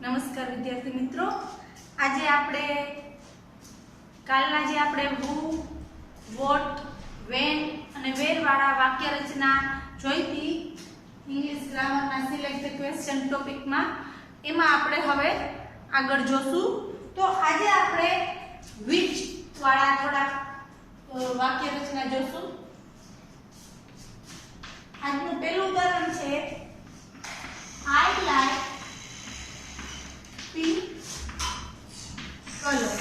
નમસ્કાર વિદ્યાર્થી મિત્રો, આજે આપણે કાલના જે આપણે હુ, વોટ, વેન અને વેર વાળા વાક્ય રચના જોઈતી ઇંગ્લિશ ગ્રામરના સિલેક્ટ ધ ક્વેશ્ચન ટોપિકમાં, એમાં આપણે હવે આગળ જોશું. તો આજે આપણે વિચ વાળા થોડા વાક્ય રચના જોશું. આજનું પહેલું ઉદાહરણ છે I like pink color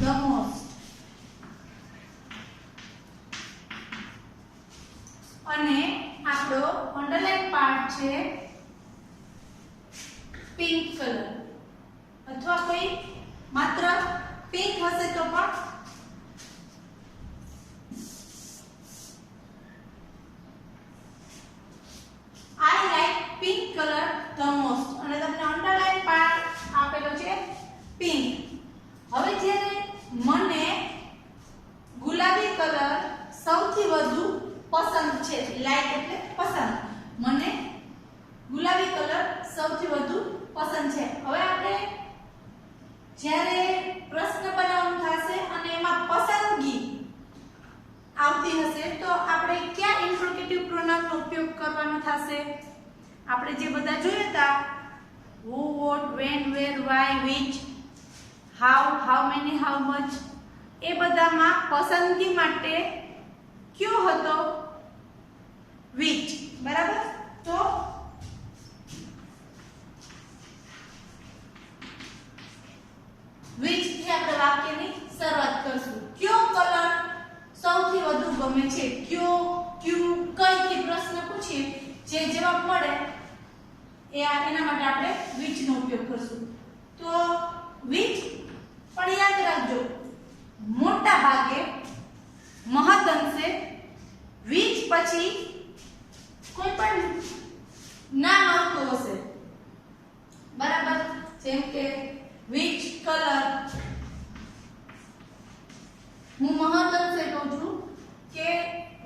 the most. અને આપણો અંડરલાઈન પાર્ટ છે પિંક કલર, અથવા કોઈ માત્ર પિંક હશે તો પણ I like pink color the most. અને તમને અંડરલાઈન પાર્ટ આપેલો છે પિંક. હવે જ્યારે મને ગુલાબી કલર સૌથી વધુ પસંદ છે, લાઈક એટલે પસંદ, મને ગુલાબી કલર સૌથી વધુ પસંદ છે. હવે આપણે જ્યારે પ્રશ્ન બનાવવાનું થશે અને એમાં પસંદગી આવતી હશે તો આપણે કયા ઇન્ટ્રોગેટિવ પ્રોનાઉનનો ઉપયોગ કરવાનો થશે? આપણે જે બધા જોયા હતા, who, what, when, where, why, which, how, how many, how much, એ બધામાં પસંદગી માટે કયો હતો? which. બરાબર? તો which થી આપણે વાક્યની શરૂઆત કરશું. કયો કલર સૌથી વધુ ગમે છે? કયો, ક્યુ, કઈ થી પ્રશ્ન પૂછીએ જે જવાબ મળે એના માટે આપણે which નો ઉપયોગ કરશું. તો which પણ યાદ રાખજો, મોટા ભાગે મહદઅંશે which પછી કોઈ પણ નામ આવતું હશે. બરાબર? જેમ કે which color, હું મહદઅંશે કહું છું કે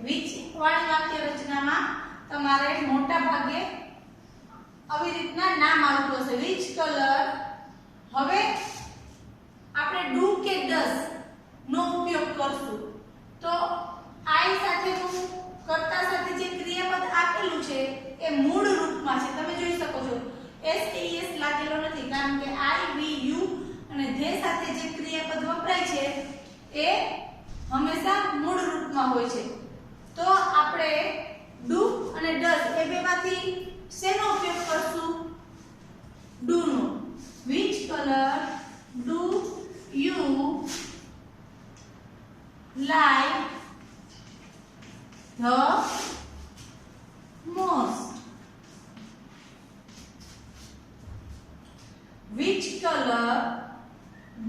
which વાળી વાક્ય રચનામાં તમારે મોટા ભાગે આવી રીતના નામ આવતું હશે. which color. હવે આપણે do કે does નો ઉપયોગ કરશું. તો I સાથેનું કર્તા સાથે જે ક્રિયાપદ આપેલું છે એ મૂળ રૂપમાં છે. તમે જોઈ શકો છો STES લાગેલો નથી, કારણ કે I, we, you અને they સાથે જે ક્રિયાપદ વપરાય છે એ હંમેશા મૂળ રૂપમાં હોય છે. તો આપણે do અને does એ બેમાંથી શેનો ઉપયોગ કરશું? do no. which color do you like the most? which color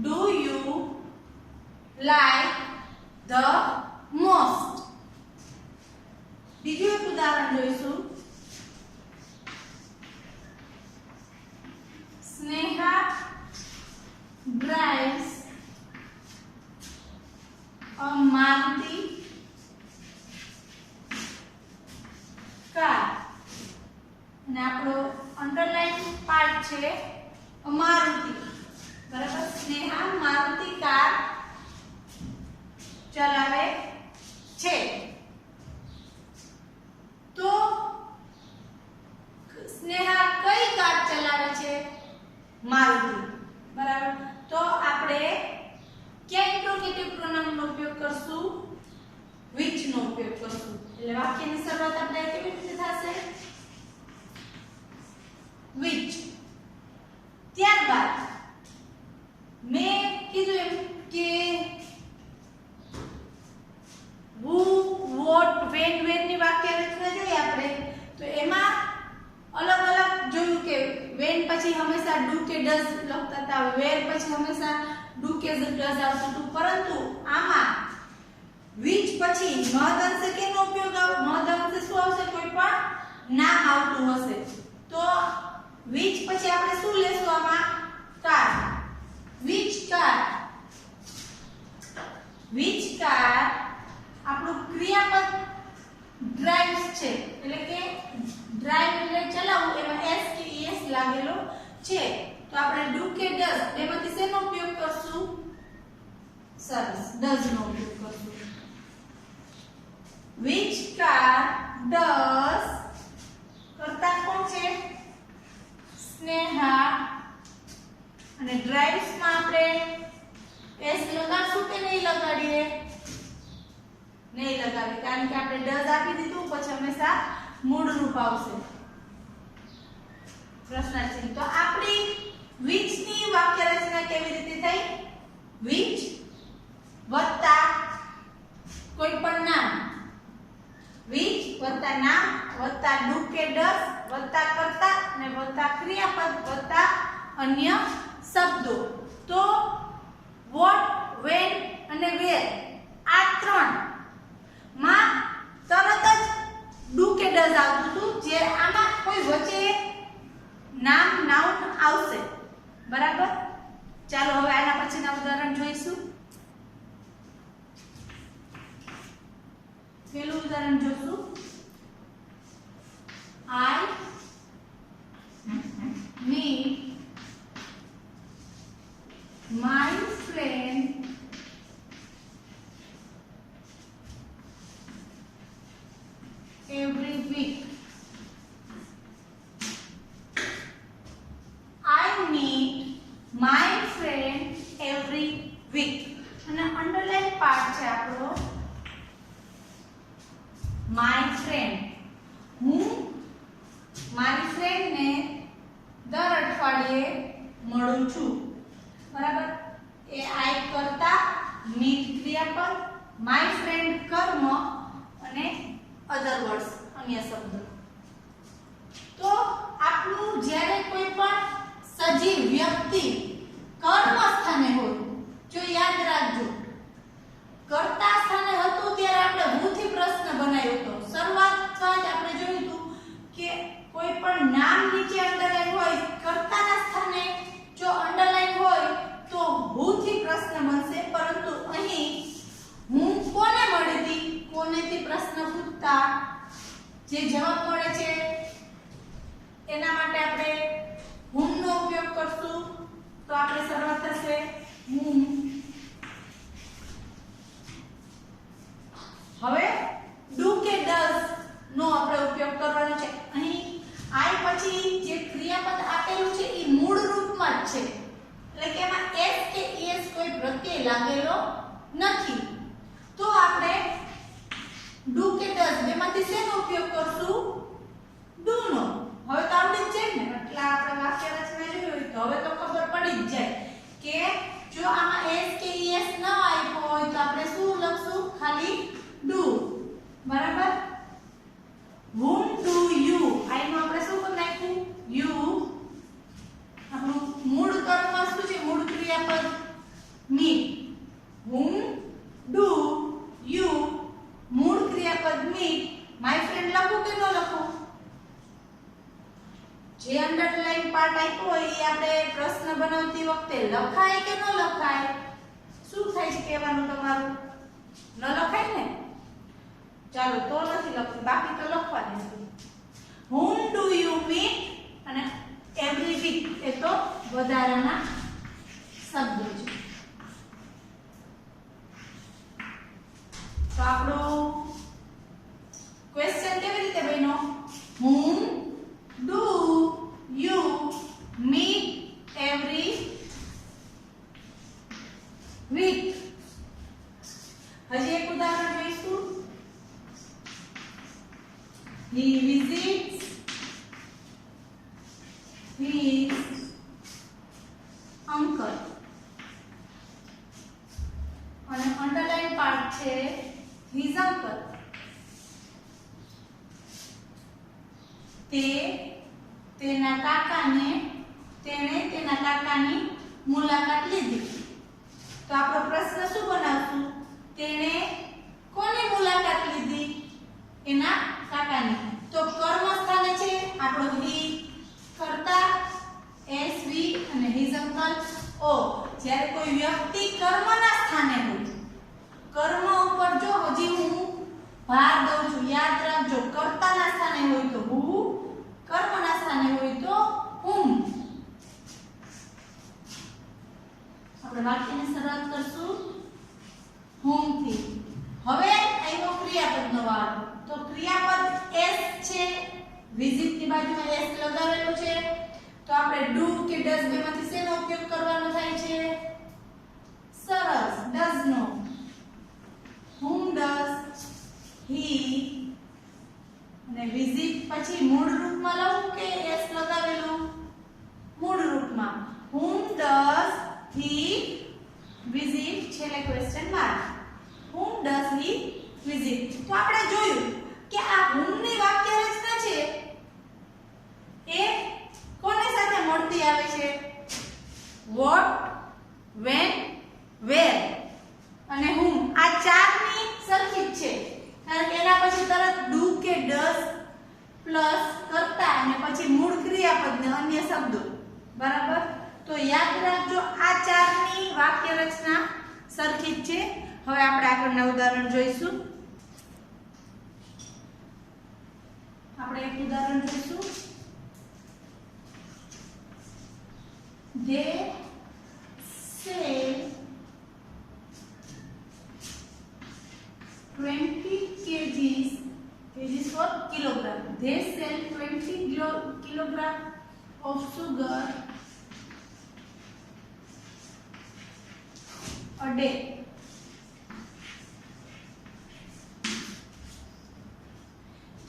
do you like the most? બીજું એક ઉદાહરણ જોઈશું. Sneha drives a Maruti car. અને આપણો અંડરલાઈન પાર્ટ છે મારુતિ. બરાબર? સ્નેહા મારુતિ કાર ચલાવે છે. તો સ્નેહા કઈ કાર ચલાવે છે? મારુતિ. બરાબર? તો આપણે કયા ઇન્ટ્રોગેટિવ પ્રોનાઉન નો ઉપયોગ કરશું? which નો ઉપયોગ કરશું. એટલે વાક્યની શરૂઆત આપણે કેવી રીતે થશે? which. ત્યારબાદ મેં કીધું એમ કે who, what, when, where ની વાક્ય રચના જોઈ આપણે, તો એમાં અલગ અલગ જોયું કે when પછી હંમેશા do કે does લખતા હતા, where પછી હંમેશા do કે does આવતું હતું, પરંતુ આમાં which પછી મહદઅંશે કેનો ઉપયોગ આવે? મહદઅંશે શું આવશે? કોઈ પણ નામ આવતું હશે. તો which પછી આપણે શું લેશું આમાં? Car. which car. which car આપણું ક્રિયાપદ drives છે, એટલે કે ડ્રાઈવ એટલે ચલાવવું, એમાં s કે es લાગેલો છે. તો આપણે ડુ કે ડઝ બેમાંથી શેનો ઉપયોગ કરશું? સરસ, ડઝ નો ઉપયોગ કરશું. which car does કરતા કોણ છે? સ્નેહા. અને ડ્રાઇવ્સ માં આપણે એસ લગાડશું કે નહીં લગાડીએ? નહીં લગાવીએ, કારણ કે આપણે ડઝ આપી દીધું, પછી હંમેશા મૂળ રૂપ આવશે પ્રશ્નાર્થ. તો આપણી which ની વાક્ય રચના કેવી રીતે થઈ? which વત્તા કોઈ પણ નામ, which વત્તા નામ વત્તા ડુ કે ડઝ વત્તા કર્તા અને વત્તા ક્રિયાપદ વત્તા અન્ય શબ્દો. તો what, when અને where આ ત્રણ માં તરત જ ડુ કે ડઝ આવતું હતું, જે આમાં કોઈ વચ્ચે નામ નાઉન આવશે. બરાબર? ચાલો હવે આના પછીના ઉદાહરણ જોઈશું. પહેલું ઉદાહરણ જોશું. I meet my friend every week. I meet my friend every week. અને અંડરલાઈન પાર્ટ છે આપણો my friend. હું મારી ફ્રેન્ડ ને દર અઠવાડિયે મળું છું. બરાબર? એ આઈ કરતા, મીટ ક્રિયાપદ, માય ફ્રેન્ડ કર્મ અને અધર વર્ડ્સ અન્ય શબ્દો. તો આપણું જ્યારે કોઈ પણ સજીવ વ્યક્તિ કર્મ સ્થાને હોય, જો યાદ રાખજો કર્તા સ્થાને હતું ત્યારે આપણે હું થી પ્રશ્ન બનાવ્યો હતો. શરૂઆતમાં જ આપણે જોયું હતું કે કોઈ પણ નામ નીચે અંડરલાઈન હોય, કર્તાના સ્થાને જો અંડરલાઈન હોય તો હું થી પ્રશ્ન બનશે. પરંતુ અહીં હું કોને મળી હતી, કોનેથી પ્રશ્ન પૂછતા જે જવાબ મળે છે એના માટે આપણે whom નો ઉપયોગ કરશું. તો આપણે શરૂઆત થશે whom. હવે ડુ કે ડઝ નો આપણે ઉપયોગ કરવાનો છે. અહીં આઈ પછી જે ક્રિયાપદ આપેલું છે એ મૂળ રૂપમાં જ છે, એટલે કે એમાં એસ કે એસ કોઈ પ્રત્યય લાગેલો નથી. તો આપણે ડુ કે ડઝ બેમાંથી શેનો ઉપયોગ કરશું? ડુ નો. હવે તો આવડી જ જાય ને, એટલે આપણે વાક્ય રચના જોઈ હોય તો હવે તો ખબર પડી જ જાય કે જો આમાં એસ કે એસ ન આપ્યો હોય તો આપણે શું લખશું? ખાલી ડુ. બરાબર? whom do you, આઈ નું આપણે શું કરી નાખ્યું? you. આપણું મૂળ કર્મ શું છે? મૂળ ક્રિયાપદ meet. whom do you મૂળ ક્રિયાપદ meet. my friend લખું કે ન લખું? જે અંડરલાઈન પાર્ટ આપ્યો હોય એ આપણે પ્રશ્ન બનાવતી વખતે લખાય કે ન લખાય? શું થાય છે કહેવાનું તમારું? ન લખાય ને? ચાલો તો નથી લખવું, બાકી તો લખવા દેશું. whom do you meet અને every week એ તો વધારાના શબ્દો છે. તો આપણો ક્વેશ્ચન કેવી રીતે બન્યો? whom do you meet every week? હજી એક ઉદાહરણ જોઈશું. he visits his uncle. અને અંડરલાઈન પાર્ટ છે his uncle. તેના કાકાને તેણે તેના કાકાની મુલાકાત લીધી. તો આપણો પ્રશ્ન શું બનાવશું? તેણે કોની મુલાકાત લીધી? એના કાકાની. તો કર્મ સ્થાને છે આપણો he, કર્તા એસ વી અને his uncle ઓ. જ્યારે કોઈ વ્યક્તિ કર્મના સ્થાને હોય, કર્મ ઉપર જો હજી હું ભાર દઉં છું, યાદ રાખજો કર્તાના સ્થાને હોય તો who, કર્મના સ્થાને હોય તો whom. વિઝિટ ની બાજુમાં s લગાવેલું છે તો આપણે ડુ કે ડઝ બેમાંથી શેનો ઉપયોગ કરવાનો થાય છે સરસ does know whom does he અને વિઝિટ પછી મૂળ રૂપમાં લઉં કે s લગાવેલું મૂળ રૂપમાં whom does he visit છેલ્લે question mark whom does he visit તો આપણે જોયું કે આ whom ની વાક્ય રચના છે એ કોની સાથે મળતી આવે છે what when where અને whom આ ચારની સરખી જ છે કારણ કે એના પછી તરત do કે does પ્લસ કર્તા અને પછી મૂળ ક્રિયાપદ ને અન્ય શબ્દો બરાબર તો યાદ રાખજો આ ચારની વાક્ય રચના સરખી જ છે હવે આપણે આગળના ઉદાહરણ જોઈશું આપણે એક ઉદાહરણ જોઈશું they sell 20 kgs for kilogram they sell 20 kilogram of sugar a day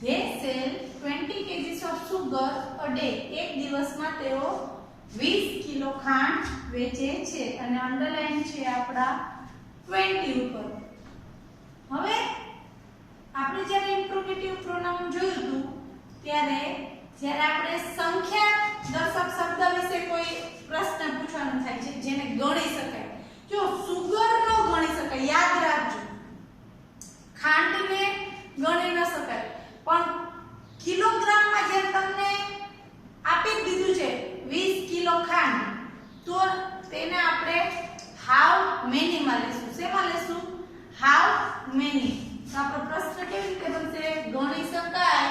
they sell 20 kgs of sugar a day એક દિવસમાં તેઓ 20 કિલો ખાંડ વેચે છે અને અંડરલાઈન છે આપડા 20 ઉપર હવે આપણે જ્યારે ઇન્ટ્રોગેટિવ પ્રોનાઉન જોયું હતું ત્યારે જ્યારે આપણે સંખ્યા દર્શક શબ્દ વિશે કોઈ પ્રશ્ન પૂછવાનો થાય છે જેને ગણી શકાય જો સુગર નો ગણી શકાય યાદ રાખજો ખાંડને ગણી ન શકાય પણ કિલોગ્રામમાં જે તમને આપી દીધું છે 20 કિલો ખાંડ તો તેને આપણે હાઉ મેની માં લેશું શેમાં લેશું હાઉ મેની તો આપણો પ્રશ્ન કેવી રીતે બનશે ગણી શકાય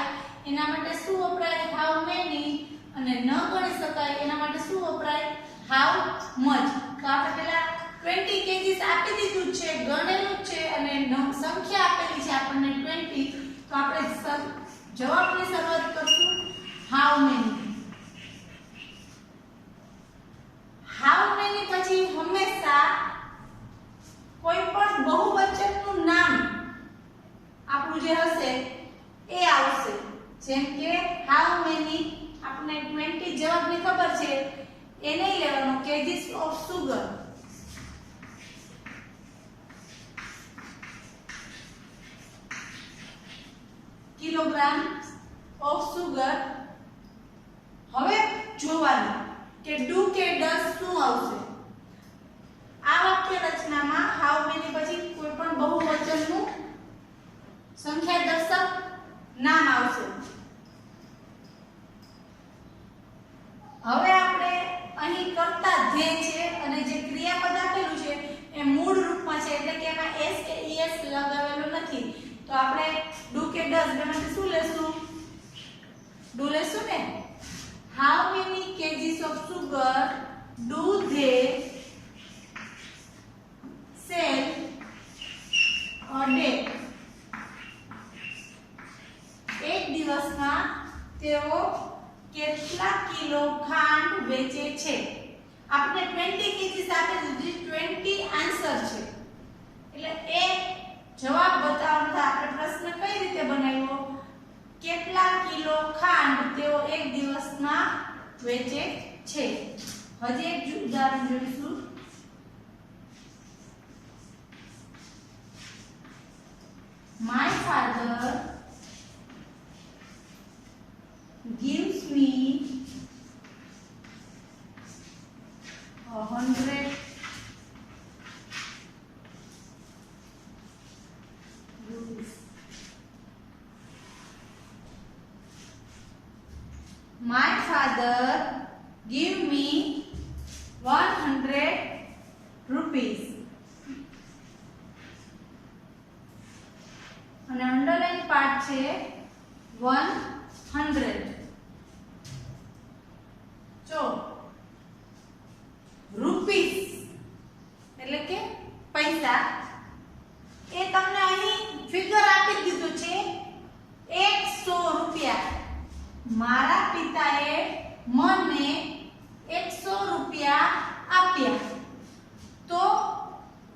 એના માટે શું વપરાય હાઉ મેની અને ન ગણી શકાય એના માટે શું વપરાય હાઉ મચ તો આપણે પહેલા 20 kgs આપી દીધું છે ગણેલું છે અને સંખ્યા આપેલી છે આપણને 20 તો આપણે જવાબની શરૂઆત કરશું હાઉ મેની હાઉ મેની પછી હંમેશા કોઈ પણ બહુવચનનું નામ આપણું જે હશે એ આવશે જેમ કે હાઉ મેની આપણે 20 જવાબની ખબર છે એ નહીં લેવાનો kgs of sugar kilogram of sugar હવે જોવાનું કે ડુ કે ડઝ શું આવશે આ વાક્ય રચનામાં હાઉ મેની પછી કોઈ પણ બહુવચનનું સંખ્યા દર્શક નામ આવશે હવે આપણે અહીં કર્તા જે છે અને જે ક્રિયાપદ આપેલું છે એ મૂળ રૂપમાં છે એટલે કે એમાં s કે es લગાવેલું નથી તો આપણે ડુ કે ડઝ બેમાંથી શું લેશું ડુ લેશું ને how many kgs of sugar do they sell a day એક દિવસમાં તેઓ કેટલા કિલો ખાંડ વેચે છે આપણે 20 kgs આપે દીધી 20 આન્સર છે એટલે એ જવાબ બતાવવાનો આપણે પ્રશ્ન કઈ રીતે બનાવ્યો કેટલા કિલો ખાંડ તેઓ એક દિવસમાં વેચે છે હજી એક ઉદાહરણ જોઈશું My father gives me 100 rupees. My father give me 100 rupees. અને અંડરલાઈન પાર્ટ છે 100 જો રૂપીસ એટલે કે પૈસા એ તમને અહીં ફિગર આપી દીધું છે 100 રૂપિયા પિતાએ મને 100 રૂપિયા આપ્યા. તો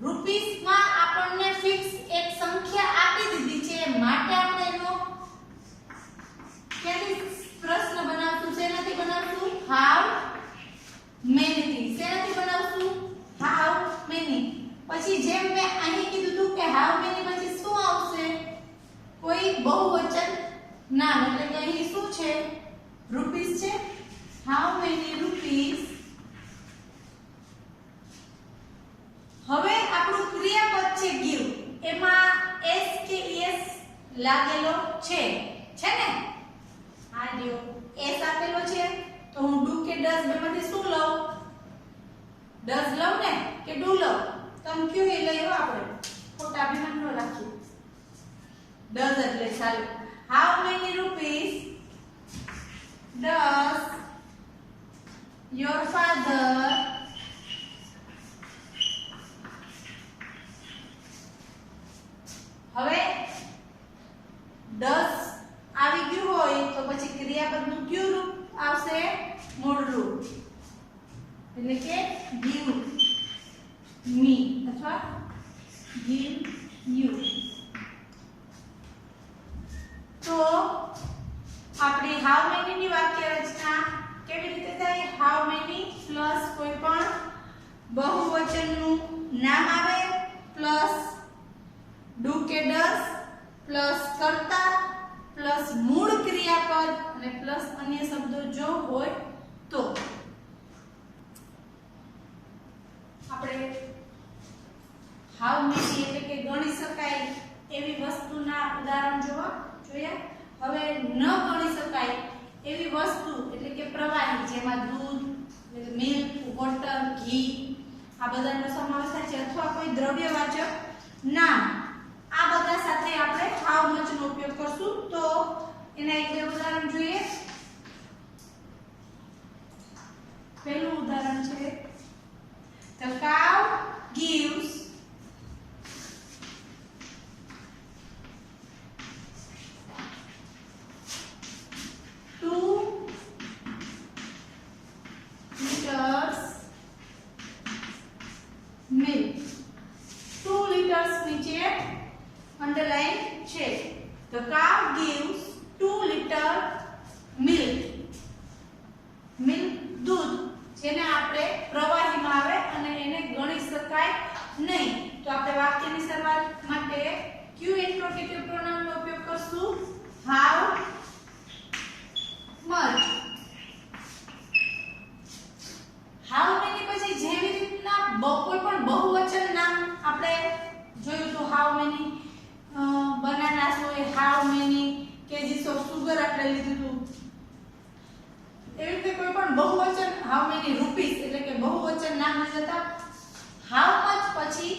રૂપીસમાં આપણને ફિક્સ એક સંખ્યા આપી દીધી છે, માટે આપણે એનો ક્યાંથી પ્રશ્ન બનાવશું? શેનાથી બનાવશું? How many. શેનાથી બનાવશું? How many. પછી જેમ મેં અહીં કીધું હતું કે હાઉ મેની પછી શું આવશે? કોઈ બહુવચન નામ, એટલે કે અહીં શું છે? રૂપીસ છે. How many rupees. હવે આપણું ક્રિયાપદ છે ગીવ, એમાં એસ કે એસ લાગેલો છે ને? આ જો એસ આપેલો છે, તો હું ડુ કે ડઝ બેમાંથી શું લઉં? ડઝ લઉં ને કે ડુ લઉં? તમે કયો એ લઈ લો, આપણે ખોટા અભિમાન ન રાખીએ. ડઝ એટલે ચાલો. How many rupees does your father હવે ડઝ આવી ગયું હોય તો પછી ક્રિયાપદનું કયું રૂપ આવશે? મૂળ રૂપ, એટલે કે give me અથવા give you. તો આપણી હાઉ મેની ની વાક્ય રચના કેવી રીતે થાય? હાઉ મેની પ્લસ કોઈ પણ બહુવચનનું નામ આવે પ્લસ ડુ કે ડઝ પ્લસ કર્તા પ્લસ મૂળ ક્રિયાપદ અને પ્લસ અન્ય શબ્દો જો હોય તો. આપણે હાઉ મેની એટલે કે ગણી શકાય એવી વસ્તુના ઉદાહરણ જોયા. હવે ન ગણી શકાય એવી વસ્તુ એટલે કે પ્રવાહી, જેમાં દૂધ, મિલ્ક, વોટર, ઘી આ બધાનો સમાવેશ થાય છે, અથવા કોઈ દ્રવ્યવાચક નામ, આ બધા સાથે આપણે હાઉ મચ નો ઉપયોગ કરશું. તો એના એક બે ઉદાહરણ જોઈએ. પહેલું ઉદાહરણ છે The cow gives 2 liters milk. 2 liters નીચે અંડરલાઈન છે. The cow gives 2 liter milk. Milk દૂધ, જેને આપણે પ્રવાહીમાં આવે અને એને ગણી શકાય નહીં, તો આપણે વાક્યની શરૂઆત માટે ક્યુ ઇન્ટ્રોગેટિવ પ્રોનાઉનનો ઉપયોગ કરશું. How much. હાઉ મેની પછી જેવી રીતના કોઈ પણ બહુવચન નામ આપણે જોયું તો હાઉ મેની બનાનાસ હોય, how many kgs of sugar આપણે લીધું હતું. એવી રીતે કોઈ પણ બહુવચન હાઉ મેની રૂપીસ એટલે કે બહુવચન નામ લેતા હાઉ મચ પછી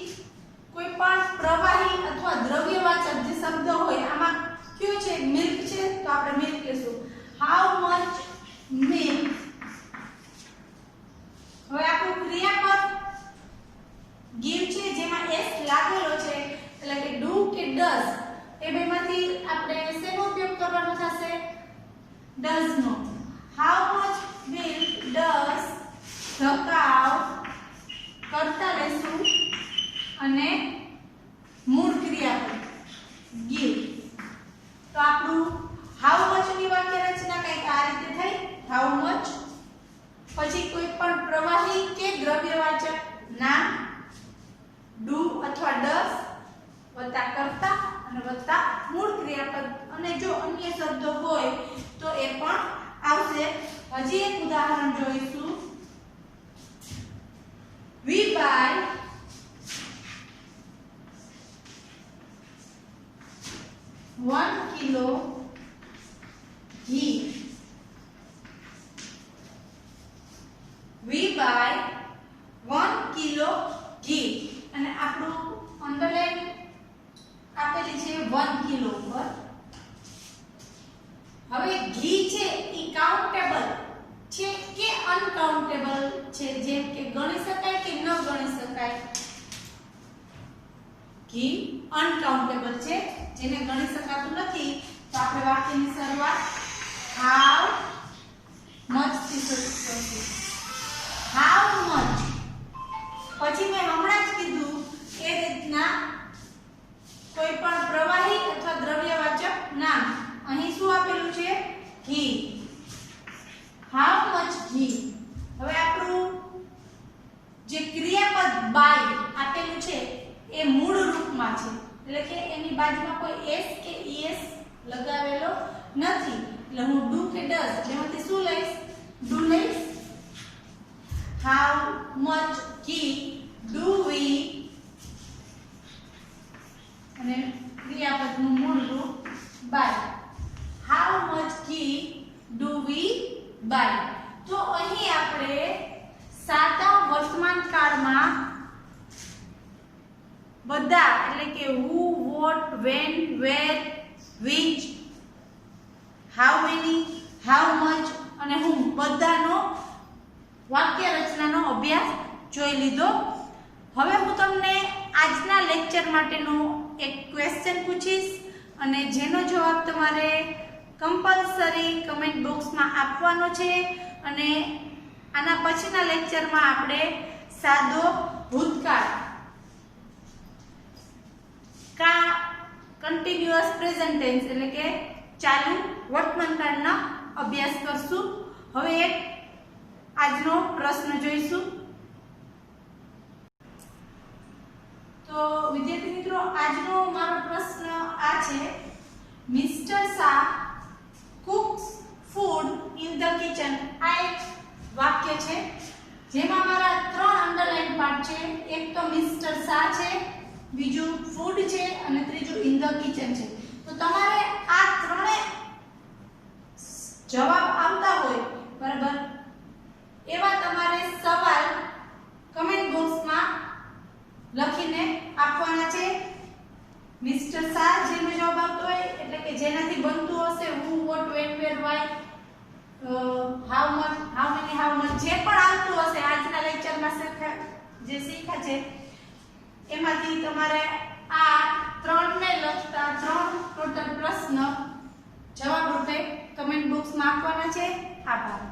કોઈ પણ પ્રવાહી અથવા દ્રવ્યવાચક જે શબ્દ હોય, આમાં કયો છે? મિલ્ક છે, તો આપણે મિલ્ક લેશું. How much milk. હવે આપણું ક્રિયાપદ give છે, જેમાં s લાગેલો છે, એટલે કે do કે does, એ બેમાંથી આપણે શેનો ઉપયોગ કરવાનો થશે? does no. How much milk does the cow કરતા લેશું અને મૂળ ક્રિયાપદ give. તો આપણું હાઉ મચ ની વાક્ય રચના કંઈક આ રીતે થઈ. હાઉ મચ પછી કોઈ પણ પ્રવાહી કે દ્રવ્યવાચક નામ ડુ અથવા ડઝ વત્તા કર્તા અને વત્તા મૂળ ક્રિયાપદ, અને જો અન્ય શબ્દો હોય તો એ પણ આવશે. હજી એક ઉદાહરણ જોઈશું. We buy 1 kilo ghee. We buy 1 kilo ghee. અને આપણું અંડરલાઈન આપેલી છે 1 કિલો પર. હવે ઘી છે એ કાઉન્ટેબલ છે કે અનકાઉન્ટેબલ છે, જેમ કે ગણી શકાય કે ન ગણી શકાય? ઘી અનકાઉન્ટેબલ છે, જેને ગણી શકાતું નથી. તો આપણે વાક્યની શરૂઆત હાઉ કરશું. હાઉ મચ, પછી મેં હમણાં જ કીધું એ રીતના કોઈ પણ પ્રવાહી અથવા દ્રવ્યવાચક નામ. અહીં શું આપેલું છે? ઘી. હાઉ મચ ઘી. હવે આપણું જે ક્રિયાપદ બાય આપેલું છે એ મૂળ રૂપમાં છે, એટલે કે એની બાજુમાં કોઈ એસ કે ઈએસ લગાવેલો નથી. એટલે હું ડુ કે ડઝ જેમાંથી શું લઈશ? ડુ લઈશ. હાઉ મચ ઘી ડુ વી, અને ક્રિયાપદનું મૂળ રૂપ બાય. હાઉ મચ ઘી ડુ વી બાય. તો અહીં આપણે સાદા વર્તમાન કાળમાં બધા એટલે કે who, what, when, where, which, how many, how much અને whom બધાનો વાક્ય રચનાનો અભ્યાસ જોઈ લીધો. હવે હું તમને આજના લેક્ચર માટેનો એક ક્વેશ્ચન પૂછીશ અને જેનો જવાબ તમારે કમ્પલસરી કમેન્ટ બોક્સમાં આપવાનો છે. અને આના પછીના લેક્ચરમાં આપણે સાદો ભૂતકાળ કા કન્ટિન્યુઅસ પ્રેઝન્ટ ટેન્સ એટલે કે ચાલુ વર્તમાન કાળનો અભ્યાસ કરશું. હવે એક આજનો પ્રશ્ન જોઈશું. તો વિદ્યાર્થી મિત્રો, આજનો મારો પ્રશ્ન આ છે. Mister Shah cooks food in the kitchen. આ એક વાક્ય છે જેમાં મારા 3 અંડરલાઈન પાર્ટ છે. એક તો મિસ્ટર શાહ છે, બીજું ફૂડ છે અને ત્રીજું ઇન ધ કિચન છે. તો તમારે આ ત્રણે જવાબ આવતા હોય બરાબર એવા તમારે સવાલ કમેન્ટ બોક્સમાં લખીને આપવાના છે. મિસ્ટર શાહ જેનો જવાબ આવતો હોય એટલે કે જેનાથી બનતું હશે who, what, when, where, why, how much, how many, how much જે પણ આવતું હશે આજના લેક્ચરમાં જે શીખ્યા છે એમાંથી તમારે આ 3 ને લગતા 3 ટોટલ પ્રશ્ન જવાબ રૂપે કમેન્ટ બોક્સમાં આપવાના છે. આભાર.